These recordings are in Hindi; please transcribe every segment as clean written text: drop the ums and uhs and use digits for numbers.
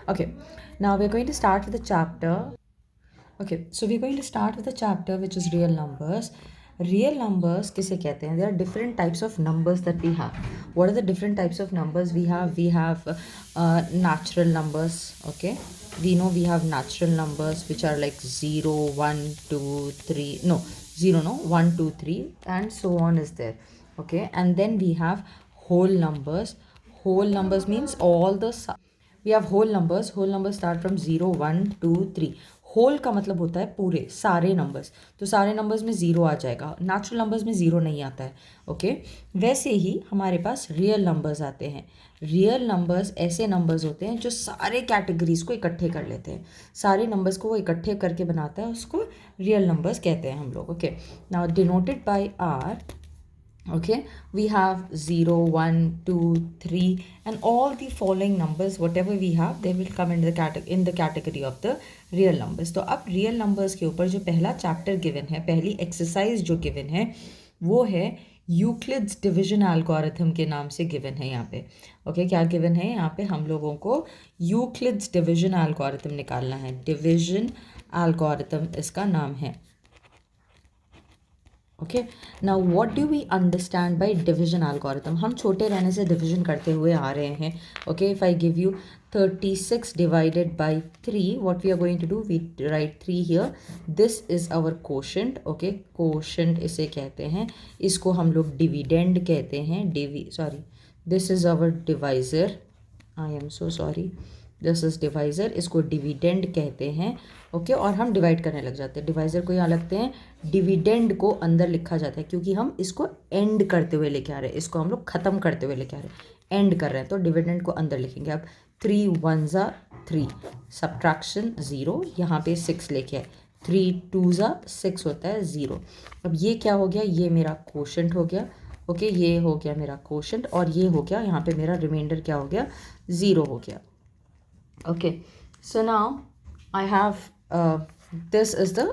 Okay, now we're going to start with the chapter. Okay, so we're going to start with the chapter which is real numbers. Real numbers किसे कहते हैं? There are different types of numbers that we have. What are the different types of numbers we have? We have natural numbers. Okay, we know we have natural numbers which are like 0, 1, 2, 3. No, 0, no, 1, 2, 3, and so on is there. Okay, and then we have whole numbers. Whole numbers means all the we have whole numbers start from 0, 1, 2, 3. Whole का मतलब होता है पूरे सारे नंबर्स. तो सारे नंबर्स में ज़ीरो आ जाएगा. नेचुरल नंबर्स में ज़ीरो नहीं आता है. ओके, वैसे ही हमारे पास रियल नंबर्स आते हैं. रियल नंबर्स ऐसे नंबर्स होते हैं जो सारे कैटेगरीज को इकट्ठे कर लेते हैं. सारे नंबर्स को वो इकट्ठे करके बनाता है, उसको रियल नंबर्स कहते हैं हम लोग. Okay, now denoted by R. Okay, we have 0, 1, 2, 3, and all the following numbers whatever we have they will come in the category of the real numbers. तो अब real numbers के ऊपर जो पहला चैप्टर गिवन है, पहली एक्सरसाइज जो गिवन है वो है यूक्लिड्स डिविजन एल्गोरिथम के नाम से गिवन है यहाँ पे. ओके, क्या गिवन है यहाँ पे? हम लोगों को यूक्लिड्स डिविजन एल्गोरिथम निकालना है. डिविजन एल्गोरिथम इसका नाम है. Okay, now what do we understand by division algorithm? हम छोटे रहने से डिविजन करते हुए आ रहे हैं. Okay, if I give you 36 divided by 3, what we are going to do, we write 3 here. This is our quotient. Okay, quotient इसे कहते हैं. इसको हम लोग डिविडेंड कहते हैं. This is our divisor. I am so sorry, this is divisor. इसको डिविडेंड कहते हैं. ओके, और हम डिवाइड करने लग जाते हैं. डिवाइज़र को यहाँ लगते हैं, डिविडेंड को अंदर लिखा जाता है क्योंकि हम इसको एंड करते हुए लेके आ रहे हैं. इसको हम लोग ख़त्म करते हुए लेके आ रहे हैं, एंड कर रहे हैं, तो डिविडेंड को अंदर लिखेंगे. अब 3 1 3, सब्ट्रैक्शन 0, यहाँ पे 6 लेके आए. 3 2 6 होता है 0. अब ये क्या हो गया? ये मेरा कोशेंट हो गया. ओके, ये हो गया मेरा कोशेंट, और ये हो गया यहाँ पे मेरा रिमाइंडर क्या हो गया? 0 हो गया. Okay, so now I have this is the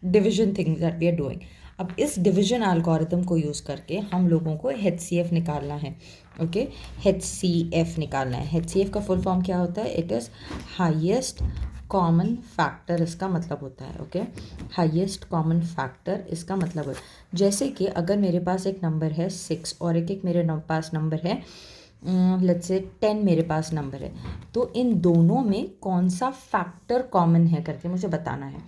division thing that we are doing. अब इस डिविजन एल्गोरिथम को यूज़ करके हम लोगों को HCF निकालना है. ओके, HCF निकालना है. HCF का फुल फॉर्म क्या होता है? It is highest common factor इसका मतलब होता है. ओके, हाईएस्ट कॉमन फैक्टर इसका मतलब है, जैसे कि अगर मेरे पास एक नंबर है 6 और एक मेरे पास नंबर है लेट्स से 10 मेरे पास नंबर है, तो इन दोनों में कौन सा फैक्टर कॉमन है करके मुझे बताना है.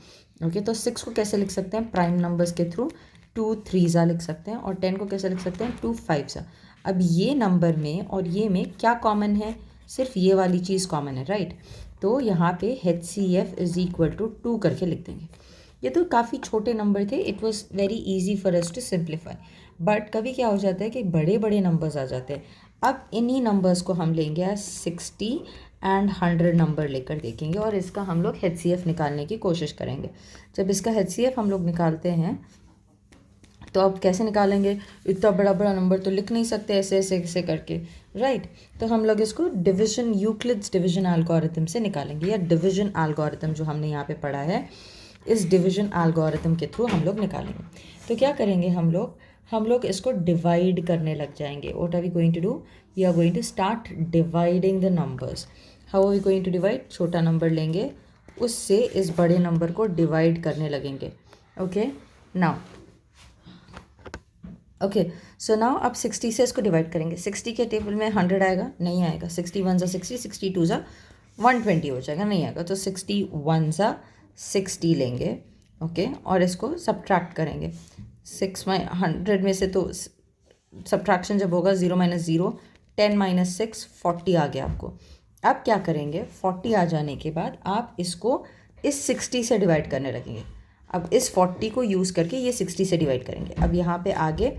ओके, तो 6 को कैसे लिख सकते हैं? प्राइम नंबर्स के थ्रू 2 3 लिख सकते हैं, और 10 को कैसे लिख सकते हैं? 2 5. अब ये नंबर में और ये में क्या कॉमन है? सिर्फ ये वाली चीज़ कॉमन है, राइट? तो यहाँ पे HCF इज़ इक्वल टू 2 करके लिख देंगे. ये तो काफ़ी छोटे नंबर थे, it was very easy for us to simplify. But कभी क्या हो जाता है कि बड़े बड़े नंबर्स आ जाते हैं. अब इन्हीं नंबर्स को हम लेंगे 60 एंड 100 नंबर लेकर देखेंगे, और इसका हम लोग HCF निकालने की कोशिश करेंगे. जब इसका HCF हम लोग निकालते हैं तो अब कैसे निकालेंगे? इतना बड़ा बड़ा नंबर तो लिख नहीं सकते ऐसे ऐसे ऐसे करके, राइट? तो हम लोग इसको डिविजन यूक्लिड्स डिविजन एल्गोरिथम से निकालेंगे, या डिविजन एल्गोरिथम जो हमने यहाँ पे पढ़ा है, इस डिविजन एल्गोरिथम के थ्रू हम लोग निकालेंगे. तो क्या करेंगे हम लोग इसको डिवाइड करने लग जाएंगे. What are we going to do? We are going to start dividing the numbers. How are we going to divide? छोटा नंबर लेंगे, उससे इस बड़े नंबर को डिवाइड करने लगेंगे. Okay, now okay, so now अब 60 से इसको डिवाइड करेंगे. 60 के टेबल में 100 आएगा? नहीं आएगा. 61 60, 62 120 हो जाएगा, नहीं आएगा. तो 61 60 लेंगे. ओके, और इसको सब्ट्रैक्ट करेंगे. 6 में 100 में से तो सब्ट्रैक्शन जब होगा 0 - 0, 10 - 6, 40 आ गया आपको. अब क्या करेंगे? 40 आ जाने के बाद आप इसको इस 60 से डिवाइड करने लगेंगे. अब इस 40 को यूज़ करके ये 60 से डिवाइड करेंगे. अब यहाँ पे आगे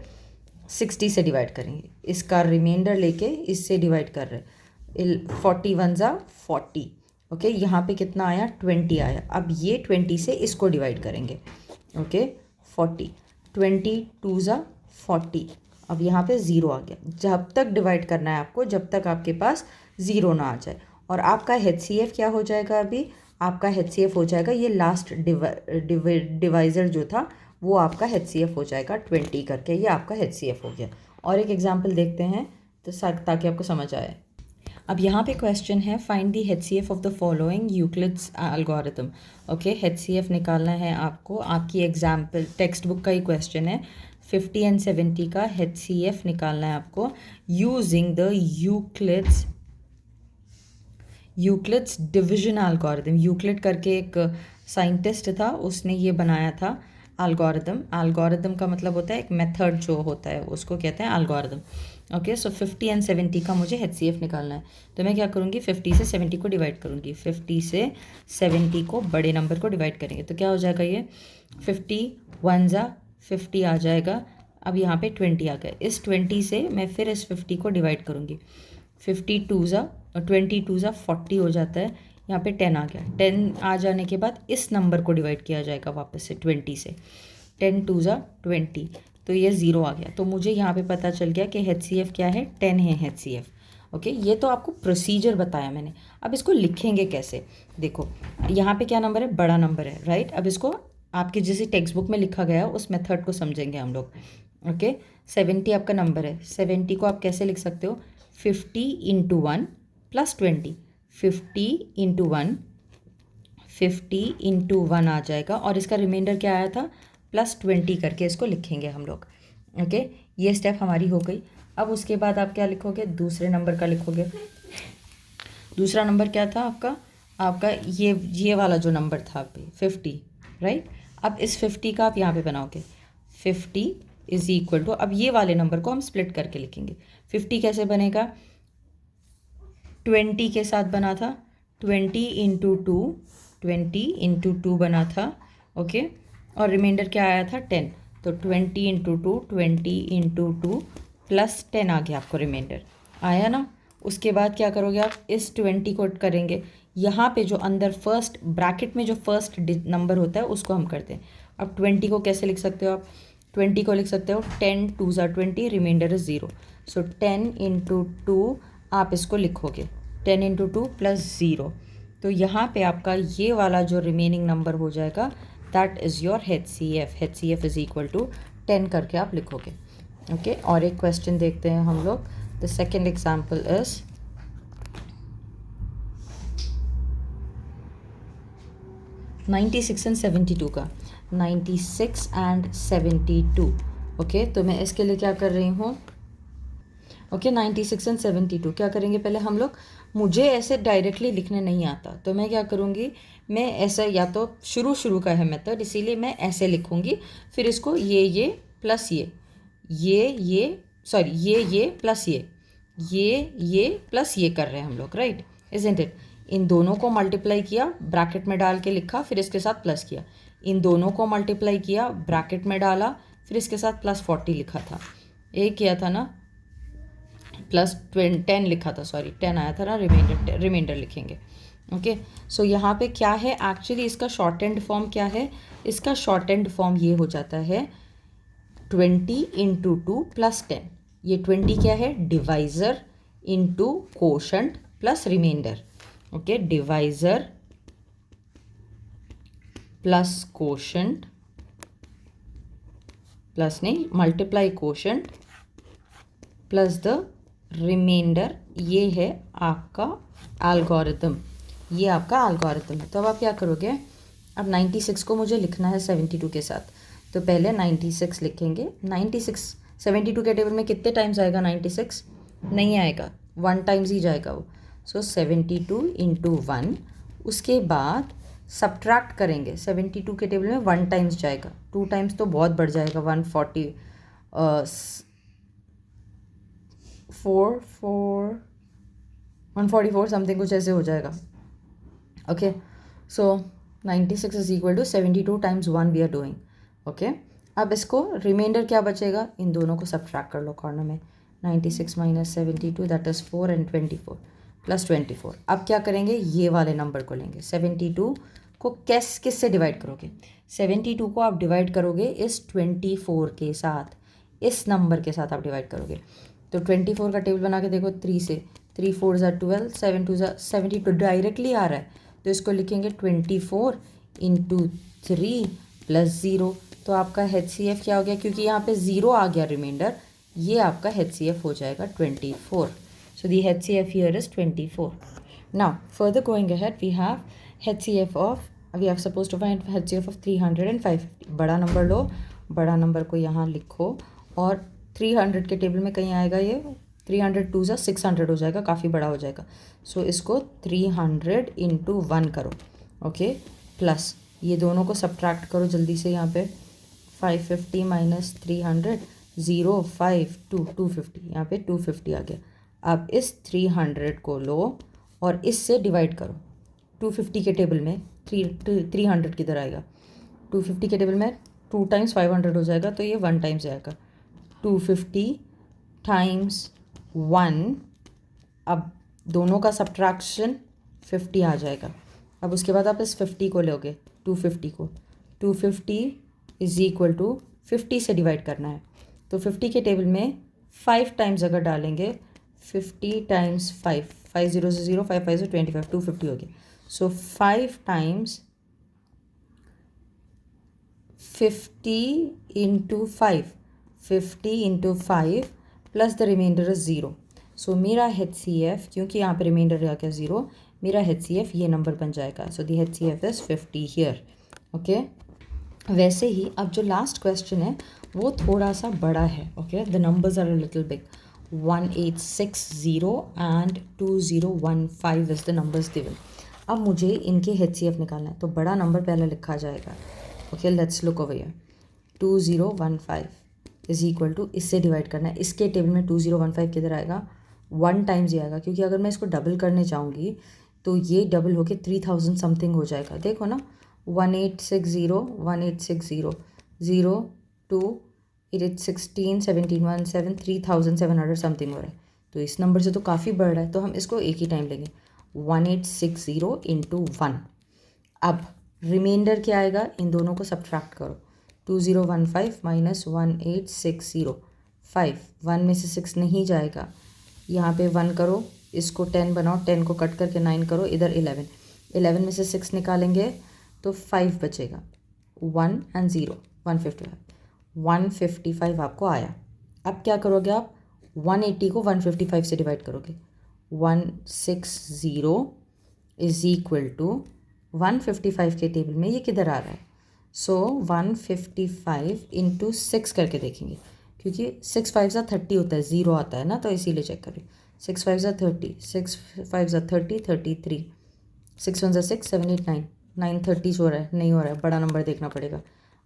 60 से डिवाइड करेंगे, इसका रिमाइंडर लेके इससे डिवाइड कर रहे. 41 40. ओके, यहाँ पे कितना आया? 20 आया. अब ये 20 से इसको डिवाइड करेंगे. ओके, 40. 22 40. अब यहाँ पे 0 आ गया. जब तक डिवाइड करना है आपको, जब तक आपके पास 0 ना आ जाए. और आपका HCF क्या हो जाएगा? अभी आपका HCF हो जाएगा, ये लास्ट डिवाइज़र जो था वो आपका HCF हो जाएगा 20 करके. ये आपका HCF हो गया. और एक एग्जांपल देखते हैं तो ताकि आपको समझ आए. अब यहाँ पे क्वेश्चन है find the HCF of the following Euclid's algorithm. Okay, HCF निकालना है आपको, आपकी एग्जाम्पल टेक्स्ट बुक का ही क्वेश्चन है। 50 एंड 70 का HCF निकालना है आपको using the Euclid's division algorithm. Euclid करके एक साइंटिस्ट था, उसने ये बनाया था एल्गोरिथम। एल्गोरिथम का मतलब होता है एक मेथड जो होता है, उसको कहते हैं एल्गोरिथम। ओके, सो 50 एंड 70 का मुझे HCF निकालना है। तो मैं क्या करूँगी, 50 से 70 को डिवाइड करूँगी। 50 से 70 को बड़े नंबर को डिवाइड करेंगे तो क्या हो जाएगा, ये 50 1 जा 50 आ जाएगा। अब यहाँ पे 20 आ गया। इस 20 से मैं फिर इस 50 को डिवाइड करूँगी। 52 जा 22 जा 40 हो जाता है। यहाँ पे 10 आ गया। 10 आ जाने के बाद इस नंबर को डिवाइड किया जाएगा वापस से 20 से। 10 2 जा 20, तो ये 0 आ गया। तो मुझे यहाँ पे पता चल गया कि HCF क्या है, 10 है HCF। ओके, ये तो आपको प्रोसीजर बताया मैंने। अब इसको लिखेंगे कैसे, देखो यहाँ पे क्या नंबर है, बड़ा नंबर है, राइट। अब इसको आपके जैसे टेक्स्ट बुक में लिखा गया है उस मेथड को समझेंगे हम लोग। ओके, 70 आपका नंबर है। 70 को आप कैसे लिख सकते हो, 50 इंटू 1 प्लस 20। 50 इंटू 1, 50 इंटू 1 आ जाएगा और इसका रिमाइंडर क्या आया था, प्लस 20 करके इसको लिखेंगे हम लोग। ओके, ये स्टेप हमारी हो गई। अब उसके बाद आप क्या लिखोगे, दूसरे नंबर का लिखोगे। दूसरा नंबर क्या था आपका, आपका ये वाला जो नंबर था अभी 50, राइट। अब इस 50 का आप यहाँ पे बनाओगे। 50 इज इक्वल टू, अब ये वाले नंबर को हम स्प्लिट करके लिखेंगे। 50 कैसे बनेगा, 20 के साथ बना था, 20 इंटू 2, 20 इंटू 2 बना था। ओके, और रिमाइंडर क्या आया था, 10। तो 20 इंटू 2, 20 इंटू 2 प्लस 10 आ गया आपको रिमाइंडर, आया ना। उसके बाद क्या करोगे आप, इस 20 को करेंगे यहाँ पे जो अंदर फर्स्ट ब्रैकेट में जो फर्स्ट नंबर होता है उसको हम करते हैं। अब 20 को कैसे लिख सकते हो आप, 20 को लिख सकते हो 10 2 ज़ा 20, रिमाइंडर इज़ 0। सो 10 इंटू 2 आप इसको लिखोगे, 10 इंटू 2 प्लस 0। तो यहाँ पे आपका ये वाला जो रिमेनिंग नंबर हो जाएगा, that is your HCF। HCF is equal to 10 करके आप लिखोगे। ओके, और एक क्वेश्चन देखते हैं हम लोग। The second example is 96 and 72 का। 96 एंड 72। ओके, तो मैं इसके लिए क्या कर रही हूँ, ओके 96 एंड 72 क्या करेंगे पहले हम लोग, मुझे ऐसे डायरेक्टली लिखने नहीं आता तो मैं क्या करूँगी, मैं ऐसा, या तो शुरू का है मेथड इसीलिए मैं ऐसे लिखूँगी, फिर इसको ये प्लस ये सॉरी ये प्लस ये प्लस ये कर रहे हैं हम लोग, राइट, इजंट इट। इन दोनों को मल्टीप्लाई किया, ब्रैकेट में डाल के लिखा, फिर इसके साथ प्लस किया। इन दोनों को मल्टीप्लाई किया, ब्रैकेट में डाला, फिर इसके साथ प्लस 40 लिखा था, एक किया था ना, प्लस 10 लिखा था, सॉरी 10 आया था ना, रिमाइंडर लिखेंगे। ओके, सो यहाँ पे क्या है एक्चुअली, इसका शॉर्ट एंड फॉर्म क्या है, इसका शॉर्ट एंड फॉर्म ये हो जाता है 20 इंटू 2 प्लस 10। ये 20 क्या है, divisor into quotient plus remainder. Okay, divisor plus quotient plus नहीं, multiply quotient plus the remainder. ये है आपका एल्गोरिथम, ये आपका एल्गोरिथम है। तो अब आप क्या करोगे, अब 96 को मुझे लिखना है 72 के साथ, तो पहले 96 लिखेंगे। 96 72 के टेबल में कितने टाइम्स आएगा, 96 नहीं आएगा, 1 टाइम्स ही जाएगा वो। सो 72 इंटू 1, उसके बाद सब्ट्रैक्ट करेंगे। 72 के टेबल में 1 टाइम्स जाएगा, 2 टाइम्स तो बहुत बढ़ जाएगा, 144 समथिंग कुछ ऐसे हो जाएगा। Okay, so 96 is equal to 72 times 1 we are doing. Okay, अब इसको रिमाइंडर क्या बचेगा, इन दोनों को सब्ट्रैक्ट कर लो कॉर्नर में। 96 minus 72 that is 4 and 24 plus 24। अब क्या करेंगे, ये वाले नंबर को लेंगे। 72 को किससे डिवाइड करोगे, 72 को आप डिवाइड करोगे इस 24 के साथ, इस नंबर के साथ आप डिवाइड करोगे। तो 24 का टेबल बना के देखो, 3 से 3 4 ज़ा 12, 7 2 ज़ा 72 डायरेक्टली आ रहा है, तो इसको लिखेंगे 24 इंटू 3 प्लस 0। तो आपका HCF क्या हो गया, क्योंकि यहाँ पे 0 आ गया रिमाइंडर, ये आपका HCF हो जाएगा 24। So the HCF here is 24. Now further going ahead, we have HCF of, we are supposed to find HCF of 300 and 550. बड़ा नंबर लो, बड़ा नंबर को यहाँ लिखो, और 300 के टेबल में कहीं आएगा ये 300 2 सा 600 हो जाएगा, काफ़ी बड़ा हो जाएगा. सो इसको 300 इंटू 1 करो. ओके, प्लस ये दोनों को सब्ट्रैक्ट करो जल्दी से. यहाँ पे 550 माइनस 300 0 5 2 250, यहाँ पे 250 आ गया. अब इस 300 को लो और इससे डिवाइड करो. 250 के टेबल में 300 किधर आएगा? 250 के टेबल में 2 टाइम्स 500 हो जाएगा, तो ये 1 टाइम्स आएगा. 250 टाइम्स 1, अब दोनों का सब्ट्रैक्शन 50 आ जाएगा. अब उसके बाद आप इस 50 को लोगे, 250 को. 250 इज इक्वल टू 50 से डिवाइड करना है, तो 50 के टेबल में 5 टाइम्स अगर डालेंगे, 50 टाइम्स 5, 5 0 से 0, 5 5 से 25, 250 हो गया. So 5 times 50 into 5, 50 into 5 plus the reminder is 0. So मेरा HCF, क्योंकि यहाँ पे रिमाइंडर आ गया 0, मेरा HCF ये नंबर बन जाएगा. सो the HCF is 50 here. Okay, वैसे ही अब जो लास्ट क्वेश्चन है वो थोड़ा सा बड़ा है. Okay, the numbers are a little big. 1860 and 2015 is the numbers given. अब मुझे इनके HCF निकालना है, तो बड़ा नंबर पहले लिखा जाएगा. Okay, let's look over here. 2015 is equal to, इससे डिवाइड करना है. इसके टेबल में 2015 किधर आएगा? 1 टाइम्स ही आएगा, क्योंकि अगर मैं इसको डबल करने चाहूँगी तो ये डबल होके 3000 समथिंग हो जाएगा. देखो ना, 1860 1860 0 2 8 16 17 1 7 3700 समथिंग हो रहा है. तो इस नंबर से तो काफ़ी बढ़ रहा है, तो हम इसको एक ही टाइम लेंगे. 1860 इंटू 1. अब रिमाइंडर क्या आएगा? इन दोनों को सब्ट्रैक्ट करो. 2015 माइनस 1860, 5, 1 में से 6 नहीं जाएगा, यहाँ पे 1 करो, इसको 10 बनाओ, 10 को कट करके 9 करो, इधर 11, 11 में से 6 निकालेंगे तो 5 बचेगा. 1 एंड 0, 155, 155 आपको आया. अब क्या करोगे आप? 180 को 155 से डिवाइड करोगे. 160 इज इक्वल टू 155 के टेबल में ये किधर आ रहा है? सो 155 इंटू 6 करके देखेंगे, क्योंकि 6 5 ज़ा 30 होता है, 0 आता है ना, तो इसीलिए चेक करें. 6 5 ज़ा 30, 6 5 ज़ा 30, 33, 6 1 ज़ा 6 7 8 9, 9 30 हो रहा है, नहीं हो रहा है, बड़ा नंबर देखना पड़ेगा.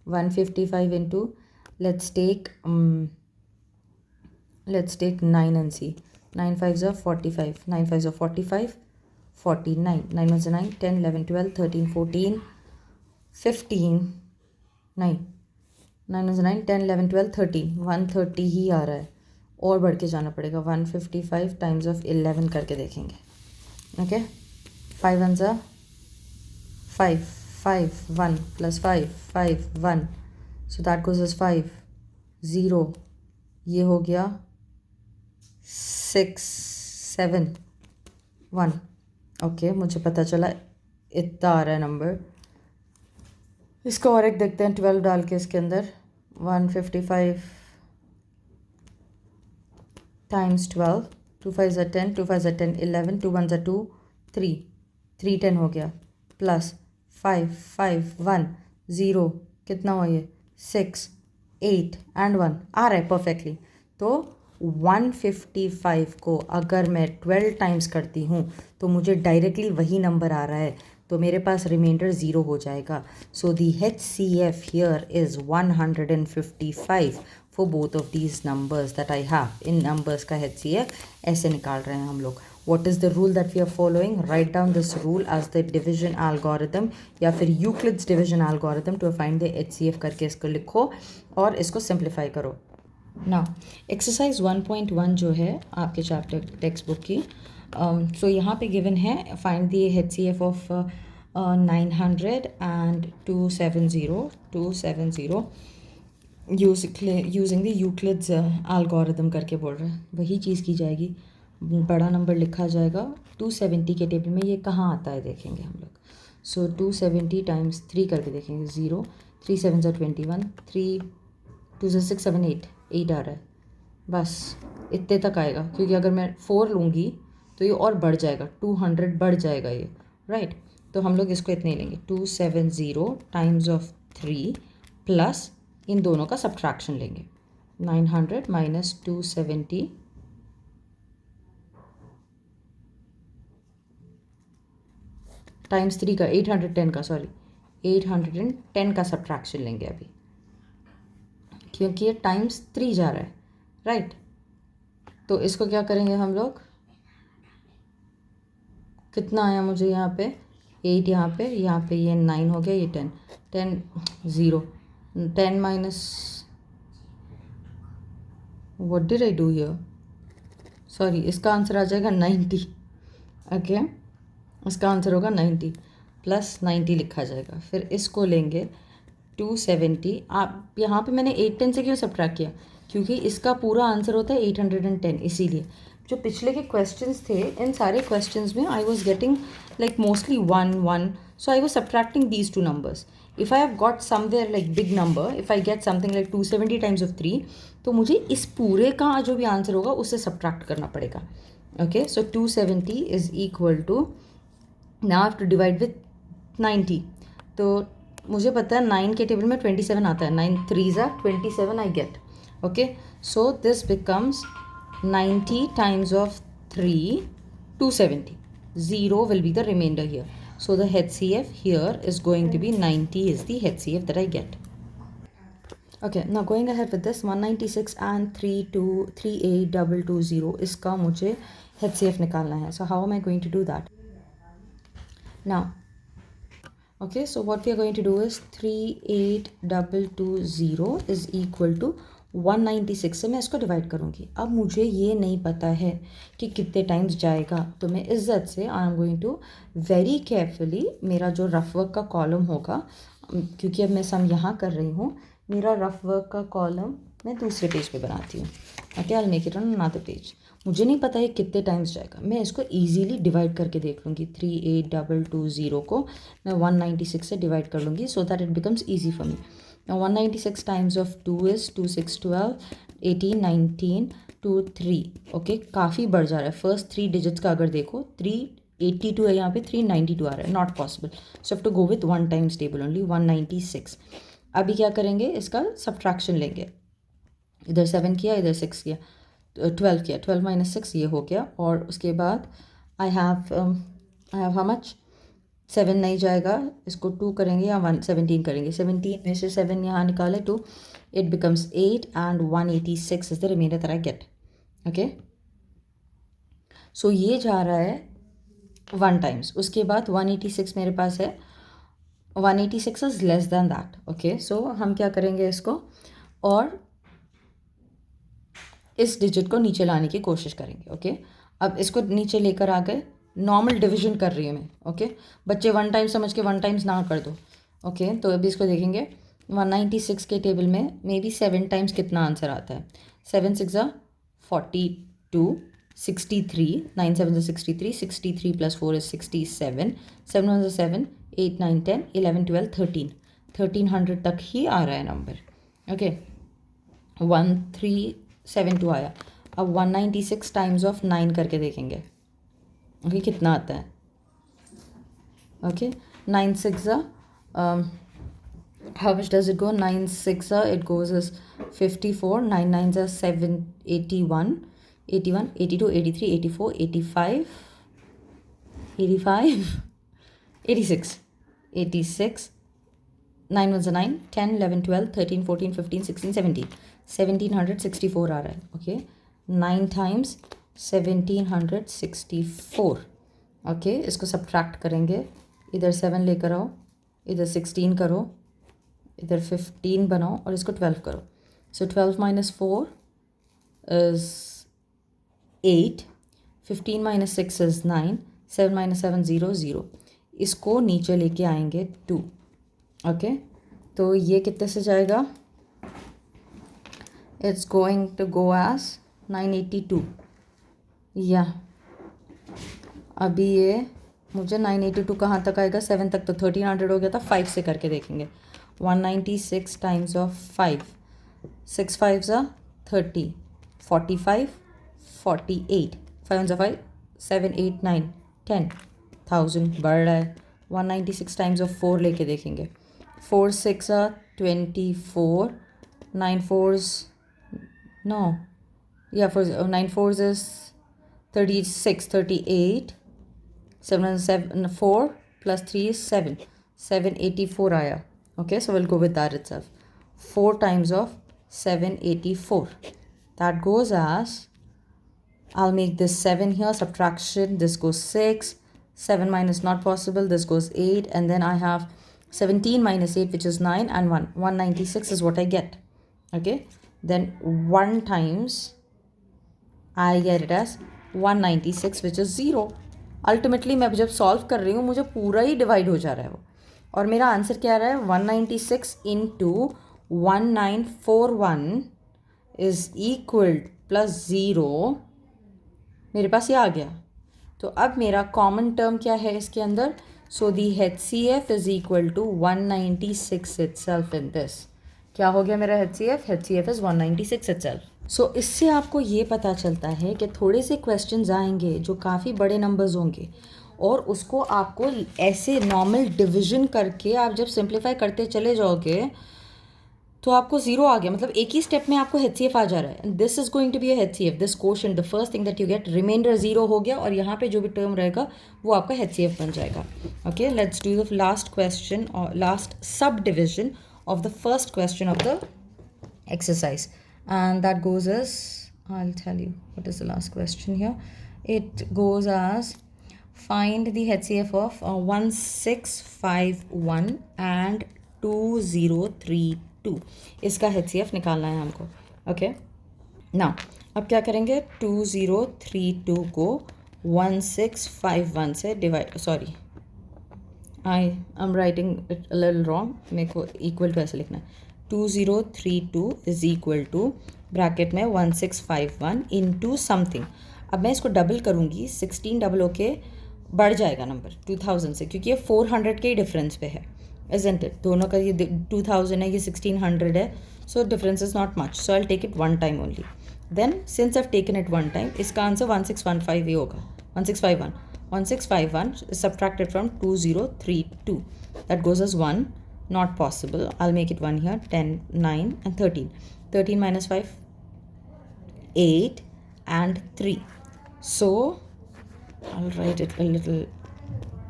155 इंटू, लेट्स टेक 9 एंड सी. 9 5 ज़ा 45, 9 5 ज़ा 45, 49, 9 1 ज़ा 9, 10 11 12 13 14 15, 9 9 1 9, 10 11 12 13, 130 ही आ रहा है, और बढ़ के जाना पड़ेगा. 155 टाइम्स ऑफ 11 करके देखेंगे. ओके, 5 1 ज़ा 5, 5 1 plus 5 5 1, so that goes as 5 0, ये हो गया 6 7 1. ओके, मुझे पता चला इतना आ रहा है नंबर. इसको और एक देखते हैं 12 डाल के इसके अंदर. 155 टाइम्स 12, 2 5 ज़ा 10, 2 5 ज़ा 10 11, 2 1 ज़ा 2 3, 3 10 हो गया, प्लस 5 5 1 0, कितना हुआ ये? 6 8 एंड 1 आ रहा है परफेक्टली. तो 155 को अगर मैं 12 टाइम्स करती हूँ तो मुझे डायरेक्टली वही नंबर आ रहा है, तो मेरे पास रिमाइंडर 0 हो जाएगा. सो the HCF here is 155 for both of these numbers that I have. In numbers का HCF ऐसे निकाल रहे हैं हम लोग. What is the rule that we are following? Write down this rule as the division algorithm या फिर Euclid's division algorithm to find the HCF करके इसको लिखो और इसको simplify करो. Now, exercise 1.1 जो है आपके चैप्टर टेक्स्ट बुक की, so यहाँ पे given है find the HCF of 900 and 270 using the Euclid's algorithm करके बोल रहे हैं. वही चीज़ की जाएगी, बड़ा नंबर लिखा जाएगा. 270 के टेबल में ये कहाँ आता है देखेंगे हम लोग. सो 270 टाइम्स 3 करके देखेंगे. 0 3 7 ज़ा 21, 3 2 ज़ा 6 7 8 8 आ रहा है. बस इतने तक आएगा, क्योंकि अगर मैं 4 लूँगी तो ये और बढ़ जाएगा, 200 बढ़ जाएगा ये, राइट। तो हम लोग इसको इतने ही लेंगे, 270 टाइम्स ऑफ 3 प्लस इन दोनों का सब्ट्रैक्शन लेंगे, 900 माइनस 270 टाइम्स 3 का 810 का, सॉरी 810 का सब्ट्रैक्शन लेंगे अभी, क्योंकि ये टाइम्स 3 जा रहा है, राइट। तो इसको क्या करेंगे हम लोग, कितना आया मुझे यहाँ पे 8, यहाँ पे ये 9 हो गया, ये 10 0 10 minus, what did I do here, sorry इसका आंसर आ जाएगा 90, ओके इसका आंसर होगा 90 प्लस 90 लिखा जाएगा। फिर इसको लेंगे 270, आप यहाँ पे मैंने 810 से क्यों सब्ट्रैक्ट किया, क्योंकि इसका पूरा आंसर होता है 810, इसीलिए जो पिछले के क्वेश्चंस थे इन सारे क्वेश्चंस में I was getting like mostly 1 1, so I was subtracting these two numbers. If I have got somewhere like big number, if I get something like 270 times of 3, तो मुझे इस पूरे का जो भी आंसर होगा उससे सब्ट्रैक्ट करना पड़ेगा, okay. So 270 is equal to, now I have to divide with 90, तो मुझे पता है 9 के टेबल में 27 आता है, 9 3s are 27 I get, okay. So this becomes 90 times of 3, 270. 0 will be the remainder here. So the HCF here is going to be 90 is the HCF that I get. Okay, now going ahead with this 196 and 38220 इसका मुझे HCF निकालना है. So how am I going to do that? Now, okay, so what we are going to do is 38220 is equal to 196 से मैं इसको डिवाइड करूँगी. अब मुझे ये नहीं पता है कि कितने टाइम्स जाएगा, तो मैं इज्जत से I am going to very carefully मेरा जो रफ वर्क का कॉलम होगा, क्योंकि अब मैं सम यहाँ कर रही हूँ, मेरा रफ वर्क का कॉलम मैं दूसरे पेज पे बनाती हूँ. Okay, I will make it on another page. मुझे नहीं पता है कितने टाइम्स जाएगा, मैं इसको ईजीली डिवाइड करके देख लूँगी. 38220 को मैं 196 से डिवाइड कर लूँगी so that it becomes easy for me. Now 196 times of 2 is 2 6 12 18 19 2 3. Okay, काफ़ी बढ़ जा रहा है. फर्स्ट 3 डिजिट्स का अगर देखो 382 है, यहाँ पे 392 आ रहा है. Not possible, so have to go with 1 times table only. 196. अभी क्या करेंगे, इसका सब्ट्रैक्शन लेंगे. इधर 7 किया, इधर 6 किया, 12 किया. 12 माइनस 6 ये हो गया. और उसके बाद आई हैव हाउ मच, 7 नहीं जाएगा, इसको 2 करेंगे या 17 करेंगे. 17 में से 7 यहाँ निकाले 2, it becomes 8 and 186 is the remainder that I get. Okay, so ये जा रहा है 1 टाइम्स. उसके बाद 186 मेरे पास है, 186 is less than that. Okay, so हम क्या करेंगे इसको, और इस डिजिट को नीचे लाने की कोशिश करेंगे. ओके, अब इसको नीचे लेकर आ गए. नॉर्मल डिवीजन कर रही हूँ मैं. ओके, बच्चे 1 टाइम्स समझ के 1 टाइम्स ना कर दो. ओके, तो अभी इसको देखेंगे. 196 के टेबल में मे बी 7 टाइम्स कितना आंसर आता है. 7 6 42, 63, 9 7 63, 63 प्लस 4 इज 67, 7 1 7, 8 9 10 11 12 13, 1300 तक ही आ रहा है नंबर. ओके, 1372 आया. अब 196 टाइम्स ऑफ 9 करके देखेंगे. ओके, कितना आता है. Okay, 9 6 how much does it go? 9 6 it goes as 54, 9 9 7 81, 81 82 83 84 85 85 86 86, 9 1 9 10 11 12 13 14 15 16 17, 1764 आ रहा है. Okay, 9 times 1764. ओके, इसको सब्ट्रैक्ट करेंगे. इधर 7 लेकर आओ, इधर 16 करो, इधर 15 बनाओ और इसको 12 करो. सो 12 minus 4 is 8, 15 minus 6 is 9, 7 minus 7 0 0. इसको नीचे लेके आएंगे 2. ओके, तो ये कितने से जाएगा, it's going to go as 982. या अभी ये मुझे 982 कहाँ तक आएगा, 7 तक, तो 1300 हो गया था. 5 से करके देखेंगे. 196 टाइम्स ऑफ 5, 6 5 30, 45, 48, 5 ones are 5, 7, 8, 9, 10, 1000 बढ़ रहा है. 196 टाइम्स ऑफ 4 लेके देखेंगे. 4 6 24, 9 4s, no, yeah, for 9 4s is 36, 38, 7 7 4 plus 3 is 7, 784 आया. Okay, so we'll go with that itself. 4 times of 784, that goes as, I'll make this 7 here, subtraction, this goes 6, 7 minus not possible, this goes 8, and then I have 17 minus 8, which is 9, and 1. 196 is what I get. Okay, then 1 times, I get it as 196, which is 0. Ultimately मैं जब सॉल्व कर रही हूँ मुझे पूरा ही डिवाइड हो जा रहा है वो, और मेरा आंसर क्या आ रहा है, 196 इंटू 1941 इज इक्वल प्लस 0. मेरे पास ये आ गया. तो अब मेरा कॉमन टर्म क्या है इसके अंदर, so the HCF is equal to 196 itself in this. क्या हो गया मेरा HCF? HCF is 196 itself. So इससे आपको ये पता चलता है कि थोड़े से क्वेश्चंस आएंगे जो काफ़ी बड़े नंबर्स होंगे, और उसको आपको ऐसे नॉर्मल डिवीजन करके आप जब सिंप्लीफाई करते चले जाओगे तो आपको 0 आ गया, मतलब एक ही स्टेप में आपको HCF आ जा रहा है. This is going to be a HCF, this quotient, the first thing that you get, reminder 0 हो गया, और यहाँ पे जो भी टर्म रहेगा वो आपका HCF बन जाएगा. Okay, let's do the last question और last subdivision of the first question of the exercise, and that goes as, I'll tell you what is the last question here. It goes as, find the HCF of 1651 and 2032. इसका HCF निकालना है हमको. ओके, नाउ अब क्या करेंगे, 2032 को 1651 से divide, sorry I am writing it a little wrong, मेरे को इक्वल टू ऐसे लिखना है. 2032 इज इक्वल टू ब्रैकेट में 1651 इंटू समथिंग. अब मैं इसको डबल करूँगी, 16 डबल होके बढ़ जाएगा नंबर 2000 से, क्योंकि ये 400 के ही डिफरेंस पे है, isn't it? दोनों का ये 2000 है, ये 1600 है, so difference is not much, so I take it one time only. Then since I taken it one time, इसका आंसर 1615 ही होगा. 1651 is subtracted from 2032. That goes as 1. Not possible. I'll make it 1 here. 10, 9 and 13. 13 minus 5, 8 and 3. So I'll write it a little.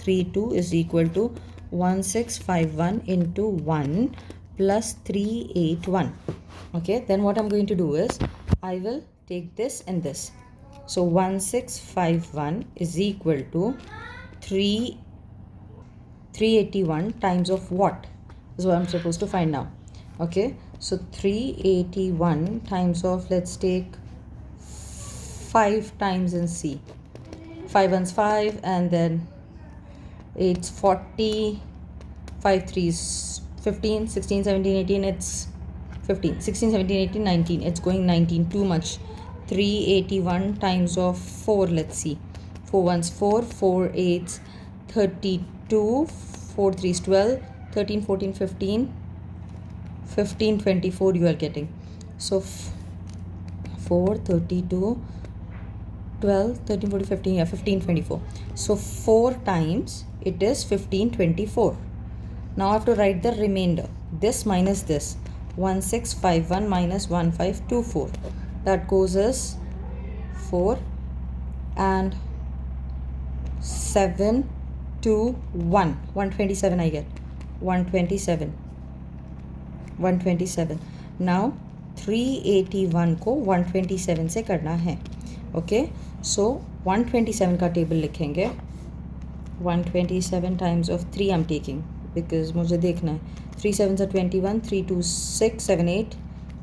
32 is equal to 1651 into 1 plus 381. Okay, then what I'm going to do is I will take this and this. So 1651 is equal to 381 times of what is what I'm supposed to find now. Okay, so 381 times of, let's take 5 times in C. 5 ones 5, and then 8's 40, 5 3's 15, 16, 17, 18, it's 15, 16, 17, 18, 19, it's going 19, too much. 381 times of 4, let's see, 4 ones 4, 4 8's 32, 4 3's 12, 13 14 15, 15 24 you are getting. So 4 32 12 13 14 15, yeah, 15 24. So 4 times it is 15 24. Now I have to write the remainder, this minus this, 1651 minus 1524. That goes as 4 and 7 to 1. 127 I get. 127. 127. Now 381 को 127 से करना है. Okay, so 127 का टेबल लिखेंगे. 127 times of 3 I'm taking because मुझे देखना है. 3 7s are 21, 3 2 6, 7 8,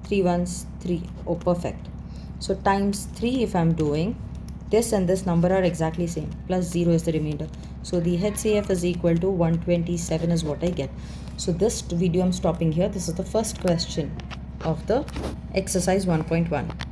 3 1s 3. Oh, perfect. So times 3 if I'm doing, this and this number are exactly same, plus 0 is the remainder. So the HCF is equal to 127 is what I get. So this video I'm stopping here. This is the first question of the exercise 1.1.